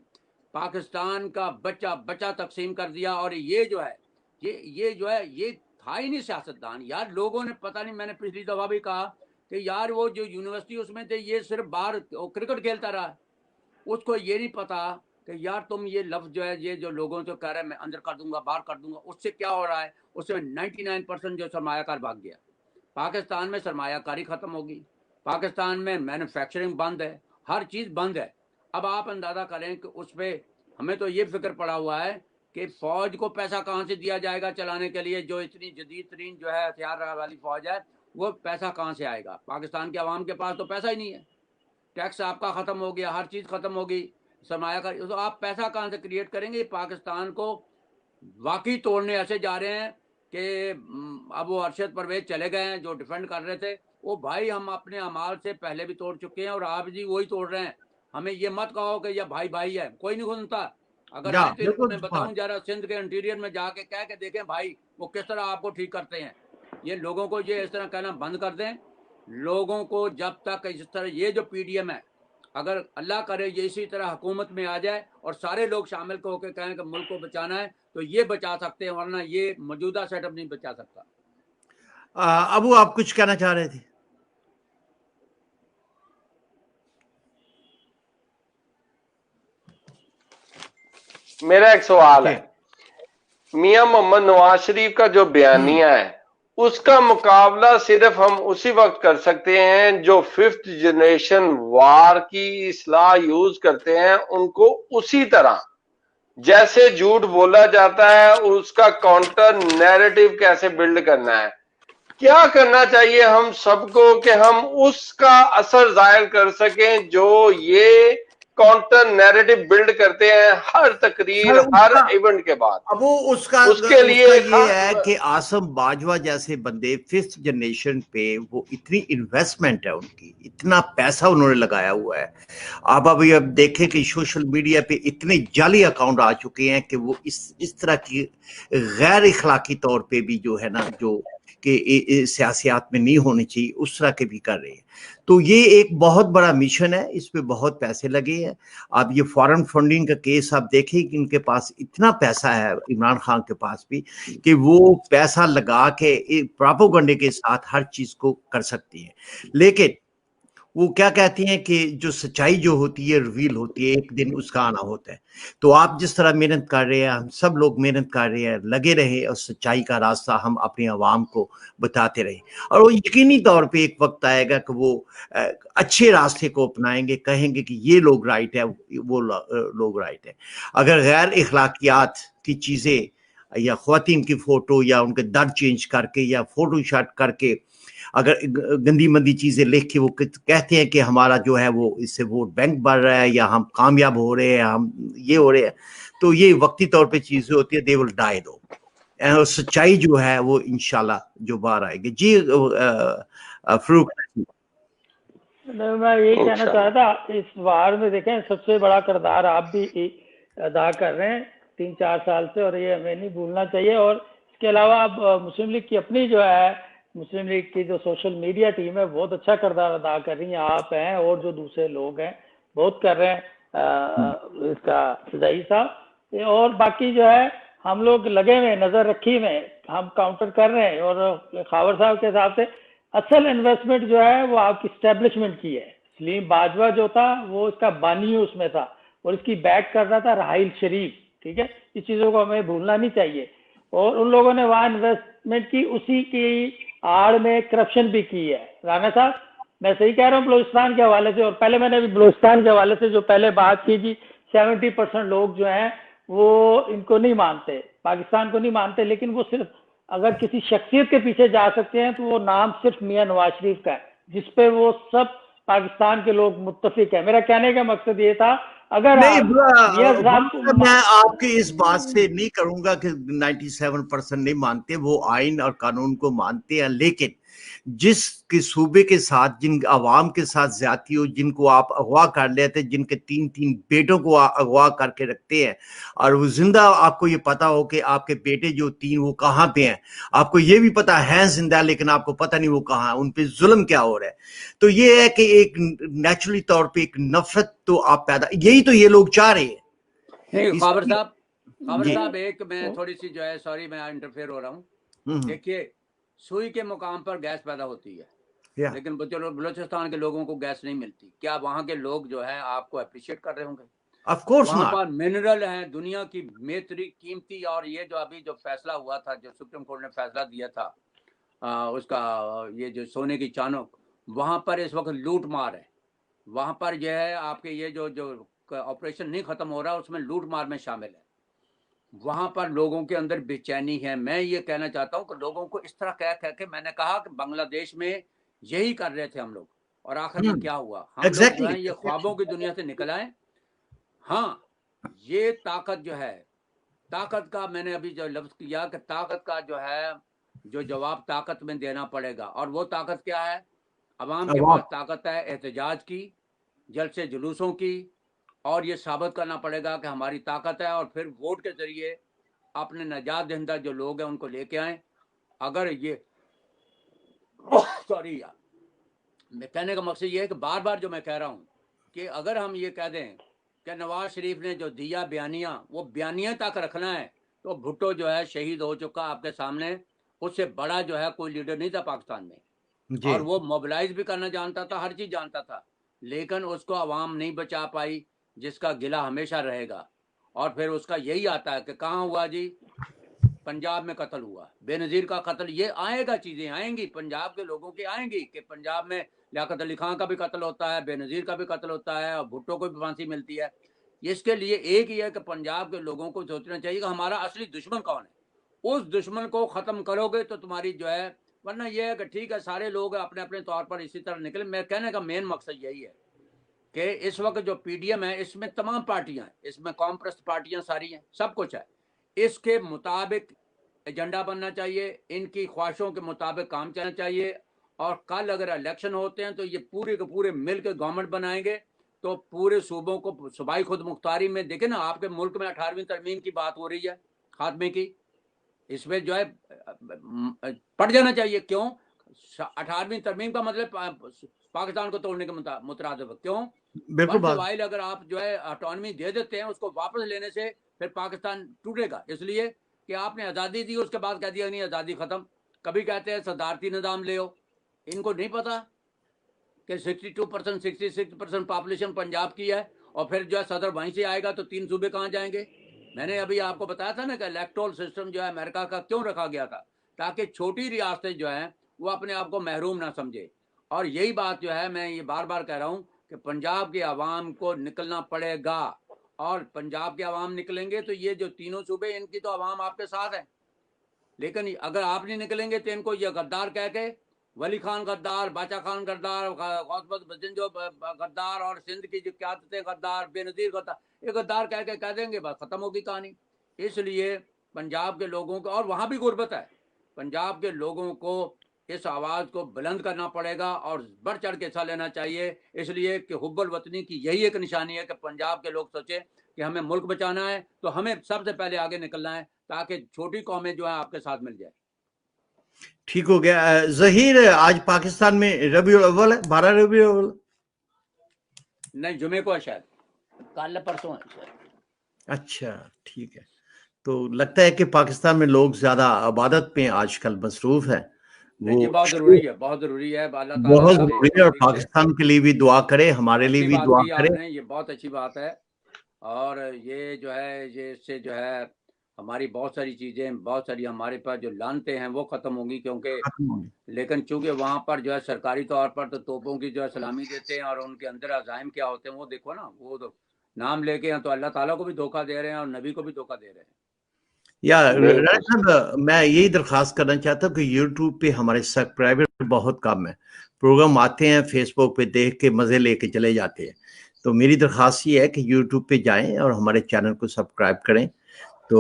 پاکستان کا بچہ تقسیم کر دیا. اور یہ جو ہے یہ جو ہے یہ تھا ہی نہیں سیاستدان یار. لوگوں نے پتہ نہیں, میں نے پچھلی دفعہ بھی کہا کہ یار وہ جو یونیورسٹی اس میں تھے یہ صرف باہر کرکٹ کھیلتا رہا. اس کو یہ نہیں پتا کہ یار تم یہ لفظ جو ہے یہ جو لوگوں سے کہہ رہے ہیں میں اندر کر دوں گا باہر کر دوں گا, اس سے کیا ہو رہا ہے؟ اس سے 99% جو سرمایہ کار بھاگ گیا. پاکستان میں سرمایہ کاری ختم ہوگی. پاکستان میں مینوفیکچرنگ بند ہے, ہر چیز بند ہے. اب آپ اندازہ کریں کہ اس پہ ہمیں تو یہ فکر پڑا ہوا ہے کہ فوج کو پیسہ کہاں سے دیا جائے گا چلانے کے لیے, جو اتنی جدید ترین جو ہے ہتھیار والی فوج ہے, وہ پیسہ کہاں سے آئے گا؟ پاکستان کے عوام کے پاس تو پیسہ ہی نہیں ہے. ٹیکس آپ کا ختم ہو گیا, ہر چیز ختم ہوگی, سرمایہ کاری, تو آپ پیسہ کہاں سے کریٹ کریں گے؟ پاکستان کو واقعی توڑنے ایسے جا رہے ہیں کہ اب وہ ارشد پرویز چلے گئے ہیں جو ڈیفینڈ کر رہے تھے. وہ بھائی ہم اپنے اعمال سے پہلے بھی توڑ چکے ہیں اور آپ جی وہی توڑ رہے ہیں. ہمیں یہ مت کہو کہ یہ بھائی بھائی ہے, کوئی نہیں سنتا. اگر آئے تو ان کو میں بتاؤں ذرا سندھ کے انٹیریئر میں جا کے کہہ کے دیکھیں بھائی وہ کس طرح آپ کو ٹھیک کرتے ہیں. یہ لوگوں کو یہ اس طرح کہنا بند کر دیں. لوگوں کو جب تک اس طرح یہ جو پی ڈی ایم ہے, اگر اللہ کرے یہ اسی طرح حکومت میں آ جائے اور سارے لوگ شامل ہو کے کہیں کہ ملک کو بچانا ہے تو یہ بچا سکتے ہیں, ورنہ یہ موجودہ سیٹ اپ نہیں بچا سکتا. ابو آپ کچھ کہنا چاہ رہے تھے؟ میرا ایک سوال ہے, میاں محمد نواز شریف کا جو بیانیہ ہے اس کا مقابلہ صرف ہم اسی وقت کر سکتے ہیں جو 5th جنریشن وار کی اصطلاح یوز کرتے ہیں, ان کو اسی طرح جیسے جھوٹ بولا جاتا ہے اس کا کاؤنٹر نیریٹو کیسے بلڈ کرنا ہے. کیا کرنا چاہیے ہم سب کو کہ ہم اس کا اثر ظاہر کر سکیں جو یہ کاؤنٹر نیریٹو بلڈ کرتے ہیں ہر تقریر ہر ایونٹ کے بعد. اب وہ اس کے لیے یہ ہے کہ عاصم باجوہ جیسے بندے 5th جنریشن پہ وہ اتنی انویسٹمنٹ ہے ان کی, اتنا پیسہ انہوں نے لگایا ہوا ہے. آپ ابھی اب دیکھیں کہ سوشل میڈیا پہ اتنے جعلی اکاؤنٹ آ چکے ہیں کہ وہ اس طرح کی غیر اخلاقی طور پہ بھی جو ہے نا جو کہ سیاسیات میں نہیں ہونی چاہیے اس طرح کے بھی کر رہے ہیں. تو یہ ایک بہت بڑا مشن ہے, اس پہ بہت پیسے لگے ہیں. اب یہ فارن فنڈنگ کا کیس آپ دیکھیں کہ ان کے پاس اتنا پیسہ ہے, عمران خان کے پاس بھی, کہ وہ پیسہ لگا کے پراپوگنڈے کے ساتھ ہر چیز کو کر سکتی ہیں. لیکن وہ کیا کہتی ہیں کہ جو سچائی جو ہوتی ہے ریویل ہوتی ہے, ایک دن اس کا آنا ہوتا ہے. تو آپ جس طرح محنت کر رہے ہیں, ہم سب لوگ محنت کر رہے ہیں, لگے رہے اور سچائی کا راستہ ہم اپنے عوام کو بتاتے رہیں. اور وہ یقینی طور پہ ایک وقت آئے گا کہ وہ اچھے راستے کو اپنائیں گے, کہیں گے کہ یہ لوگ رائٹ ہے, وہ لوگ رائٹ ہے. اگر غیر اخلاقیات کی چیزیں یا خواتین کی فوٹو یا ان کے در چینج کر کے یا فوٹو شاٹ کر کے اگر گندی مندی چیزیں لکھ کے وہ کہتے ہیں کہ ہمارا جو ہے وہ اس سے ووٹ بینک بڑھ رہا ہے یا ہم کامیاب ہو رہے ہیں, ہم یہ ہو رہے ہیں, تو یہ وقتی طور پہ چیزیں ہوتی ہیں, دے ول ڈائی دو. اور سچائی جو ہے وہ انشاءاللہ جو باہر آئے گی. جی فروخ. میں یہی کہنا چاہ رہا تھا, اس وار میں دیکھیں سب سے بڑا کردار آپ بھی ادا کر رہے ہیں 3-4 سال سے, اور یہ ہمیں نہیں بھولنا چاہیے. اور اس کے علاوہ اب مسلم لیگ کی اپنی جو ہے مسلم لیگ کی جو سوشل میڈیا ٹیم ہے بہت اچھا کردار ادا کر رہی ہیں. آپ ہیں اور جو دوسرے لوگ ہیں بہت کر رہے ہیں, اس کا فضائی صاحب. اور باقی جو ہے ہم لوگ لگے ہوئے, نظر رکھی ہوئے, ہم کاؤنٹر کر رہے ہیں. اور خاور صاحب کے حساب سے اصل انویسٹمنٹ جو ہے وہ آپ کی اسٹیبلشمنٹ کی ہے. سلیم باجوہ جو تھا وہ اس کا بانی اس میں تھا, اور اس کی بیک کر رہا تھا راحیل شریف. ٹھیک ہے, اس چیزوں کو ہمیں بھولنا نہیں چاہیے. اور ان لوگوں نے وہاں انویسٹمنٹ کی, اسی کی آڑ میں کرپشن بھی کی ہے. رانا صاحب میں صحیح کہہ رہا ہوں بلوچستان کے حوالے سے. اور پہلے میں نے بھی بلوچستان کے حوالے سے جو پہلے بات کی جی 70% لوگ جو ہیں وہ ان کو نہیں مانتے, پاکستان کو نہیں مانتے, لیکن وہ صرف اگر کسی شخصیت کے پیچھے جا سکتے ہیں تو وہ نام صرف میاں نواز شریف کا ہے, جس پہ وہ سب پاکستان کے لوگ متفق ہیں. میرا کہنے کا مقصد یہ تھا اگر میں آپ کی اس بات سے نہیں کروں گا کہ 97% نہیں مانتے, وہ آئین اور قانون کو مانتے ہیں, لیکن جس کے صوبے کے ساتھ جن عوام کے ساتھ زیادتی ہو, جن کو آپ اغوا کر لیتے, جن کے 3 بیٹوں کو اغوا کر کے رکھتے ہیں اور وہ زندہ, آپ کو یہ پتا ہو کہ آپ کے بیٹے جو 3 وہ کہاں پہ ہیں, آپ کو یہ بھی پتا ہے زندہ, لیکن آپ کو پتا نہیں وہ کہاں, ان پہ ظلم کیا ہو رہا ہے. تو یہ ہے کہ ایک نیچرلی طور پہ ایک نفرت تو آپ پیدا, یہی تو یہ لوگ چاہ رہے ہیں. خابر صاحب ایک میں تھوڑی سی جو ہے, سوری میں انٹرفیئر ہو رہا ہوں. دیکھیے سوئی کے مقام پر گیس پیدا ہوتی ہے, لیکن بلوچستان کے لوگوں کو گیس نہیں ملتی. کیا وہاں کے لوگ جو ہے آپ کو اپریشیٹ کر رہے ہوں گے؟ آف کورس وہاں پر منرل ہیں دنیا کی میتری قیمتی, اور یہ جو ابھی جو فیصلہ ہوا تھا, جو سپریم کورٹ نے فیصلہ دیا تھا اس کا, یہ جو سونے کی چانک, وہاں پر اس وقت لوٹ مار ہے. وہاں پر جو ہے آپ کے یہ جو آپریشن نہیں ختم ہو رہا, اس میں لوٹ مار میں شامل ہے. وہاں پر لوگوں کے اندر بے چینی ہے. میں یہ کہنا چاہتا ہوں کہ لوگوں کو اس طرح کہہ کے, میں نے کہا کہ بنگلہ دیش میں یہی کر رہے تھے ہم لوگ, اور آخر میں کیا ہوا, ہم لوگ جو ہیں یہ خوابوں کی دنیا سے نکل آئے. ہاں یہ طاقت جو ہے, طاقت کا میں نے ابھی جو لفظ کیا کہ طاقت کا جو ہے جو جواب طاقت میں دینا پڑے گا, اور وہ طاقت کیا ہے؟ عوام کے پاس طاقت ہے احتجاج کی, جلسے جلوسوں کی, اور یہ ثابت کرنا پڑے گا کہ ہماری طاقت ہے, اور پھر ووٹ کے ذریعے اپنے نجات دہندہ جو لوگ ہیں ان کو لے کے آئیں. اگر یہ سوری میں کہنے کا مقصد یہ ہے کہ بار بار جو میں کہہ رہا ہوں کہ اگر ہم یہ کہہ دیں کہ نواز شریف نے جو دیا بیانیہ, وہ بیانیہ تک رکھنا ہے, تو بھٹو جو ہے شہید ہو چکا آپ کے سامنے, اس سے بڑا جو ہے کوئی لیڈر نہیں تھا پاکستان میں. اور وہ موبلائز بھی کرنا جانتا تھا, ہر چیز جانتا تھا, لیکن اس کو عوام نہیں بچا پائی, جس کا گلہ ہمیشہ رہے گا. اور پھر اس کا یہی آتا ہے کہ کہاں ہوا جی, پنجاب میں قتل ہوا, بے نظیر کا قتل. یہ آئے گا, چیزیں آئیں گی پنجاب کے لوگوں کی, آئیں گی کہ پنجاب میں لیاقت علی خان کا بھی قتل ہوتا ہے, بے نظیر کا بھی قتل ہوتا ہے, اور بھٹو کو بھی پھانسی ملتی ہے. اس کے لیے ایک ہی ہے کہ پنجاب کے لوگوں کو سوچنا چاہیے کہ ہمارا اصلی دشمن کون ہے. اس دشمن کو ختم کرو گے تو تمہاری جو ہے, ورنہ یہ ہے کہ ٹھیک ہے سارے لوگ اپنے اپنے طور پر اسی طرح نکلے. میں کہنے کا مین مقصد یہی ہے کہ اس وقت جو پی ڈی ایم ہے, اس میں تمام پارٹیاں ہیں, اس میں قوم پرست پارٹیاں ساری ہیں, سب کچھ ہے. اس کے مطابق ایجنڈا بننا چاہیے, ان کی خواہشوں کے مطابق کام چلنا چاہیے. اور کل اگر الیکشن ہوتے ہیں تو یہ پورے کے پورے مل کے گورنمنٹ بنائیں گے, تو پورے صوبوں کو صوبائی خود مختاری میں, دیکھیں نا آپ کے ملک میں 18ویں ترمیم کی بات ہو رہی ہے, خاتمے کی, اس میں جو ہے پڑ جانا چاہیے. کیوں 18ویں ترمیم کا مطلب پاکستان کو توڑنے کے مترادف ہے. کیوں؟ بالکل, اگر آپ جو ہے آٹونمی دے دیتے ہیں, اس کو واپس لینے سے پھر پاکستان ٹوٹے گا. اس لیے کہ آپ نے آزادی دی, اس کے بعد کہہ دیا نہیں آزادی ختم. کبھی کہتے ہیں صدارتی نظام لے ہو, ان کو نہیں پتا کہ 62% 66% پاپولیشن پنجاب کی ہے, اور پھر جو ہے صدر وہیں سے آئے گا, تو 3 صوبے کہاں جائیں گے؟ میں نے ابھی آپ کو بتایا تھا نا کہ الیکٹورل سسٹم جو ہے امریکہ کا کیوں رکھا گیا تھا, تاکہ چھوٹی ریاستیں جو ہیں وہ اپنے آپ کو محروم نہ سمجھے. اور یہی بات جو ہے میں یہ بار بار کہہ رہا ہوں کہ پنجاب کے عوام کو نکلنا پڑے گا, اور پنجاب کے عوام نکلیں گے تو یہ جو تینوں صوبے, ان کی تو عوام آپ کے ساتھ ہے. لیکن اگر آپ نہیں نکلیں گے تو ان کو یہ غدار کہہ کے, ولی خان غدار, باچا خان غدار, جو غدار, اور سندھ کی جو قیادتیں غدار, بے نظیر غدار, یہ غدار کہہ کے کہہ دیں گے, بس ختم ہوگی کہانی. اس لیے پنجاب کے لوگوں کو, اور وہاں بھی غربت ہے, پنجاب کے لوگوں کو اس آواز کو بلند کرنا پڑے گا اور بڑھ چڑھ کے حصہ لینا چاہیے. اس لیے کہ حب الوطنی کی یہی ایک نشانی ہے کہ پنجاب کے لوگ سوچیں کہ ہمیں ملک بچانا ہے, تو ہمیں سب سے پہلے آگے نکلنا ہے, تاکہ چھوٹی قومیں جو ہیں آپ کے ساتھ مل جائیں. ٹھیک ہو گیا. ظہیر, آج پاکستان میں ربیع الاول ہے, 12 ربیع الاول, نہیں جمعے کو ہے شاید, کل پرسوں ہے شاید. اچھا ٹھیک ہے. تو لگتا ہے کہ پاکستان میں لوگ زیادہ عبادت پہ آج کل مصروف ہے. وہ بہت ضروری ہے, بہت ضروری ہے, بہت ضروری ہے, اور پاکستان کے لیے بھی دعا کرے, ہمارے لیے بھی دعا کرے. یہ بہت اچھی بات ہے. اور یہ جو ہے, یہ اس سے جو ہے ہماری بہت ساری چیزیں، بہت ساری ہمارے پاس جو لانتے ہیں وہ ختم ہوں گی، کیونکہ لیکن چونکہ وہاں پر جو ہے سرکاری طور پر تو توپوں کی جو ہے سلامی دیتے ہیں، اور ان کے اندر عزائم کیا ہوتے ہیں وہ دیکھو نا، وہ تو نام لے کے ہیں تو اللہ تعالیٰ کو بھی دھوکہ دے رہے ہیں اور نبی کو بھی دھوکہ دے رہے ہیں۔ میں یہی درخواست کرنا چاہتا ہوں کہ یوٹیوب پہ ہمارے سبسکرائبر بہت کم ہیں، پروگرام آتے ہیں فیس بک پہ دیکھ کے مزے لے کے چلے جاتے ہیں، تو میری درخواست یہ ہے کہ یوٹیوب پہ جائیں اور ہمارے چینل کو سبسکرائب کریں۔ تو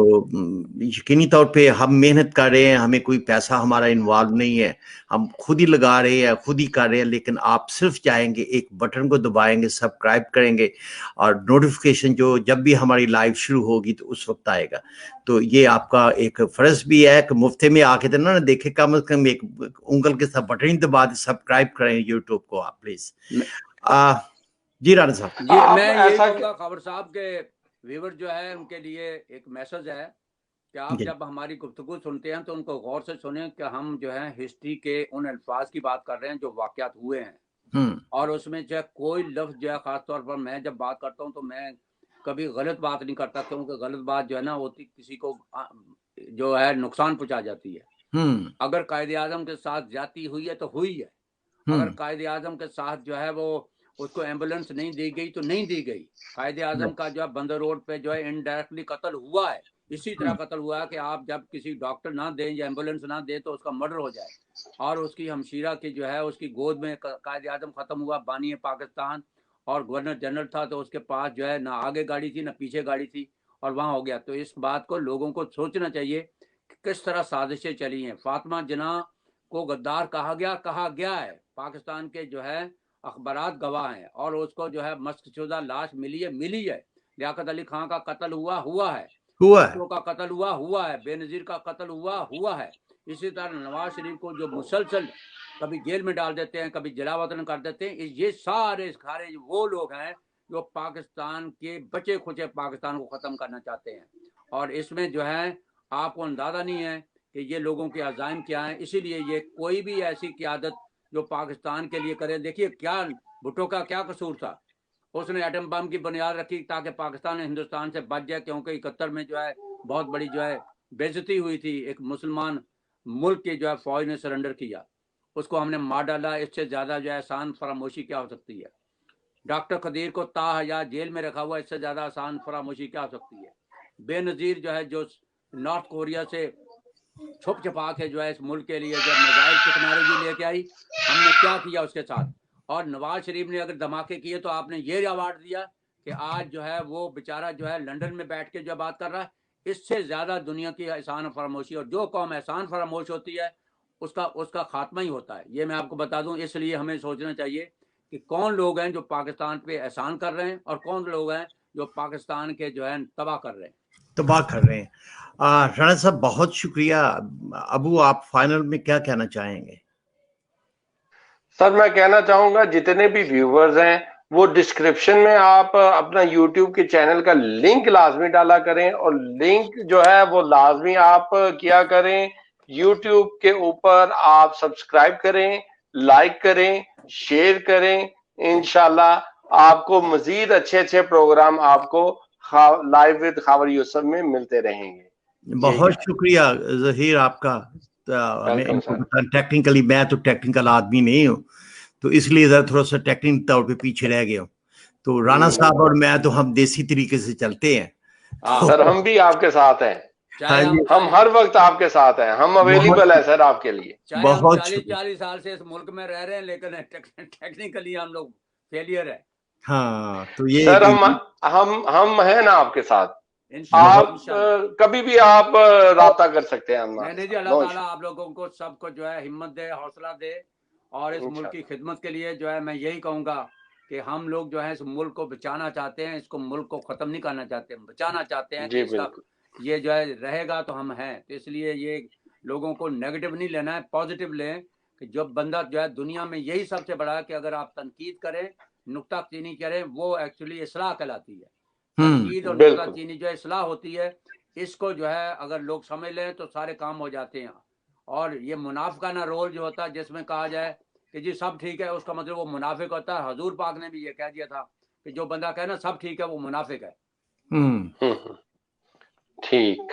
یقینی طور پہ ہم محنت کر رہے ہیں، ہمیں کوئی پیسہ ہمارا انوالو نہیں ہے، ہم خود ہی لگا رہے ہیں، خود ہی کر رہے ہیں، لیکن آپ صرف جائیں گے، ایک بٹن کو دبائیں گے، سبسکرائب کریں گے، اور نوٹیفیکیشن جو جب بھی ہماری لائیو شروع ہوگی تو اس وقت آئے گا۔ تو یہ آپ کا ایک فرض بھی ہے کہ مفتے میں آ کے تو نہ دیکھے، کم از کم ایک انگل کے ساتھ بٹن دبا دے، سبسکرائب کریں یوٹیوب کو آپ پلیز۔ جی رانا صاحب۔ جی میں یہی کہوں گا خبر صاحب کے ویور جو ہے ان کے لیے ایک میسج ہے کہ آپ جب ہماری گفتگو سنتے ہیں تو ان کو غور سے سنیں کہ ہم جو ہے ہسٹری کے ان الفاظ کی بات کر رہے ہیں جو واقعات ہوئے ہیں، اور اس میں جو ہے کوئی لفظ جو ہے، خاص طور پر میں جب بات کرتا ہوں تو میں کبھی غلط بات نہیں کرتا، کیونکہ غلط بات جو ہے نا ہوتی کسی کو جو ہے نقصان پہنچا جاتی ہے۔ اگر قائد اعظم کے ساتھ زیادتی ہوئی ہے تو ہوئی ہے، اگر قائد اعظم کے ساتھ جو ہے وہ اس کو ایمبولینس نہیں دی گئی تو نہیں دی گئی۔ قائد اعظم کا جو ہے بندر روڈ پہ جو ہے انڈائریکٹلی قتل ہوا ہے، اسی طرح قتل ہوا ہے کہ آپ جب کسی ڈاکٹر نہ دیں یا ایمبولینس نہ دیں تو اس کا مرڈر ہو جائے، اور اس کی ہمشیرہ کی جو ہے اس کی گود میں قائد اعظم ختم ہوا، بانی پاکستان اور گورنر جنرل تھا، تو اس کے پاس جو ہے نہ آگے گاڑی تھی نہ پیچھے گاڑی تھی، اور وہاں ہو گیا۔ تو اس بات کو لوگوں کو سوچنا چاہیے کہ کس طرح سازشیں چلی ہیں۔ فاطمہ جناح کو غدار کہا گیا ہے، پاکستان کے جو ہے اخبارات گواہ ہیں، اور اس کو جو ہے مسخ شدہ لاش ملی ہے۔ لیاقت علی خان کا قتل ہوا ہے، کا قتل ہوا ہے، بے نظیر کا قتل ہوا ہے۔ اسی طرح نواز شریف کو جو مسلسل کبھی جیل میں ڈال دیتے ہیں، کبھی جلا وطن کر دیتے ہیں، یہ سارے وہ لوگ ہیں جو پاکستان کے بچے کھچے پاکستان کو ختم کرنا چاہتے ہیں، اور اس میں جو ہے آپ کو اندازہ نہیں ہے کہ یہ لوگوں کے عزائم کیا ہیں۔ اسی لیے یہ کوئی بھی ایسی قیادت جو پاکستان کے لیے کرے، دیکھیے کیا بھٹو کا کیا قصور تھا، اس نے ایٹم بم کی بنیاد رکھی تاکہ پاکستان ہندوستان سے بچ جائے، کیونکہ 71 میں جو ہے بہت بڑی جو ہے بے عزتی ہوئی تھی، ایک مسلمان ملک کی جو ہے فوج نے سرنڈر کیا، اس کو ہم نے مار ڈالا۔ اس سے زیادہ جو ہے آسان فراموشی کیا ہو سکتی ہے؟ ڈاکٹر قدیر کو تاحیات جیل میں رکھا ہوا، اس سے زیادہ آسان فراموشی کیا ہو سکتی ہے؟ بے نظیر جو ہے جو نارتھ کوریا سے چھپ چھپا کے جو ہے اس ملک کے لیے جب میزائل ٹیکنالوجی لے کے آئی، ہم نے کیا کیا اس کے ساتھ؟ اور نواز شریف نے اگر دھماکے کیے تو آپ نے یہ ایوارڈ دیا کہ آج جو ہے وہ بیچارہ جو ہے لندن میں بیٹھ کے جو بات کر رہا ہے۔ اس سے زیادہ دنیا کی احسان فراموشی، اور جو قوم احسان فراموش ہوتی ہے اس کا خاتمہ ہی ہوتا ہے، یہ میں آپ کو بتا دوں۔ اس لیے ہمیں سوچنا چاہیے کہ کون لوگ ہیں جو پاکستان پہ احسان کر رہے ہیں اور کون لوگ ہیں جو پاکستان کے جو ہے تباہ کر رہے ہیں۔ رانا صاحب بہت شکریہ۔ ابو آپ فائنل میں کیا کہنا چاہیں گے؟ سر میں کہنا چاہوں گا جتنے بھی ویورز ہیں وہ ڈسکرپشن میں آپ اپنا یوٹیوب کے چینل کا لنک لازمی ڈالا کریں، اور لنک جو ہے وہ لازمی آپ کیا کریں، یوٹیوب کے اوپر آپ سبسکرائب کریں، لائک کریں، شیئر کریں، انشاءاللہ آپ کو مزید اچھے پروگرام آپ کو لائیو ود خاور یوسف میں ملتے رہیں گے۔ بہت شکریہ ظہیر آپ کا۔ ٹیکنیکلی میں تو ٹیکنیکل آدمی نہیں ہوں، تو اس لیے ذرا تھوڑا سا ٹیکنیکل طور پہ پیچھے رہ گیا ہوں، تو رانا صاحب اور میں تو ہم دیسی طریقے سے چلتے ہیں۔ سر ہم بھی آپ کے ساتھ ہیں، ہم ہر وقت آپ کے ساتھ ہیں، ہم اویلیبل ہیں سر آپ کے لیے۔ بہت 40 سال سے اس ملک میں رہ رہے ہیں، لیکن ٹیکنیکلی ہم لوگ فیلئر ہیں۔ ہاں تو یہ سر ہم ہیں نا آپ کے ساتھ، آپ کبھی بھی آپ رابطہ کر سکتے ہیں۔ نہیں جی، اللہ تعالیٰ آپ لوگوں کو سب کو جو ہے ہمت دے، حوصلہ دے، اور اس ملک کی خدمت کے لیے جو ہے میں یہی کہوں گا کہ ہم لوگ جو ہے اس ملک کو بچانا چاہتے ہیں، اس کو ملک کو ختم نہیں کرنا چاہتے، بچانا چاہتے ہیں کہ اس کا یہ جو ہے رہے گا تو ہم ہیں۔ تو اس لیے یہ لوگوں کو نیگیٹو نہیں لینا ہے، پازیٹیو لیں کہ جو بندہ جو ہے دنیا میں یہی سب سے بڑا ہے کہ اگر آپ تنقید کریں، نکتہ چینی کریں، وہ ایکچولی اصلاح کہلاتی ہے۔ تنقید اور نکتہ چینی جو اصلاح ہوتی ہے، اس کو جو ہے اگر لوگ سمجھ لیں تو سارے کام ہو جاتے ہیں۔ اور یہ منافقانہ رول جو ہوتا ہے جس میں کہا جائے کہ جی سب ٹھیک ہے، اس کا مطلب وہ منافق ہوتا ہے۔ حضور پاک نے بھی یہ کہہ دیا تھا کہ جو بندہ کہے نا سب ٹھیک ہے وہ منافق ہے۔ ٹھیک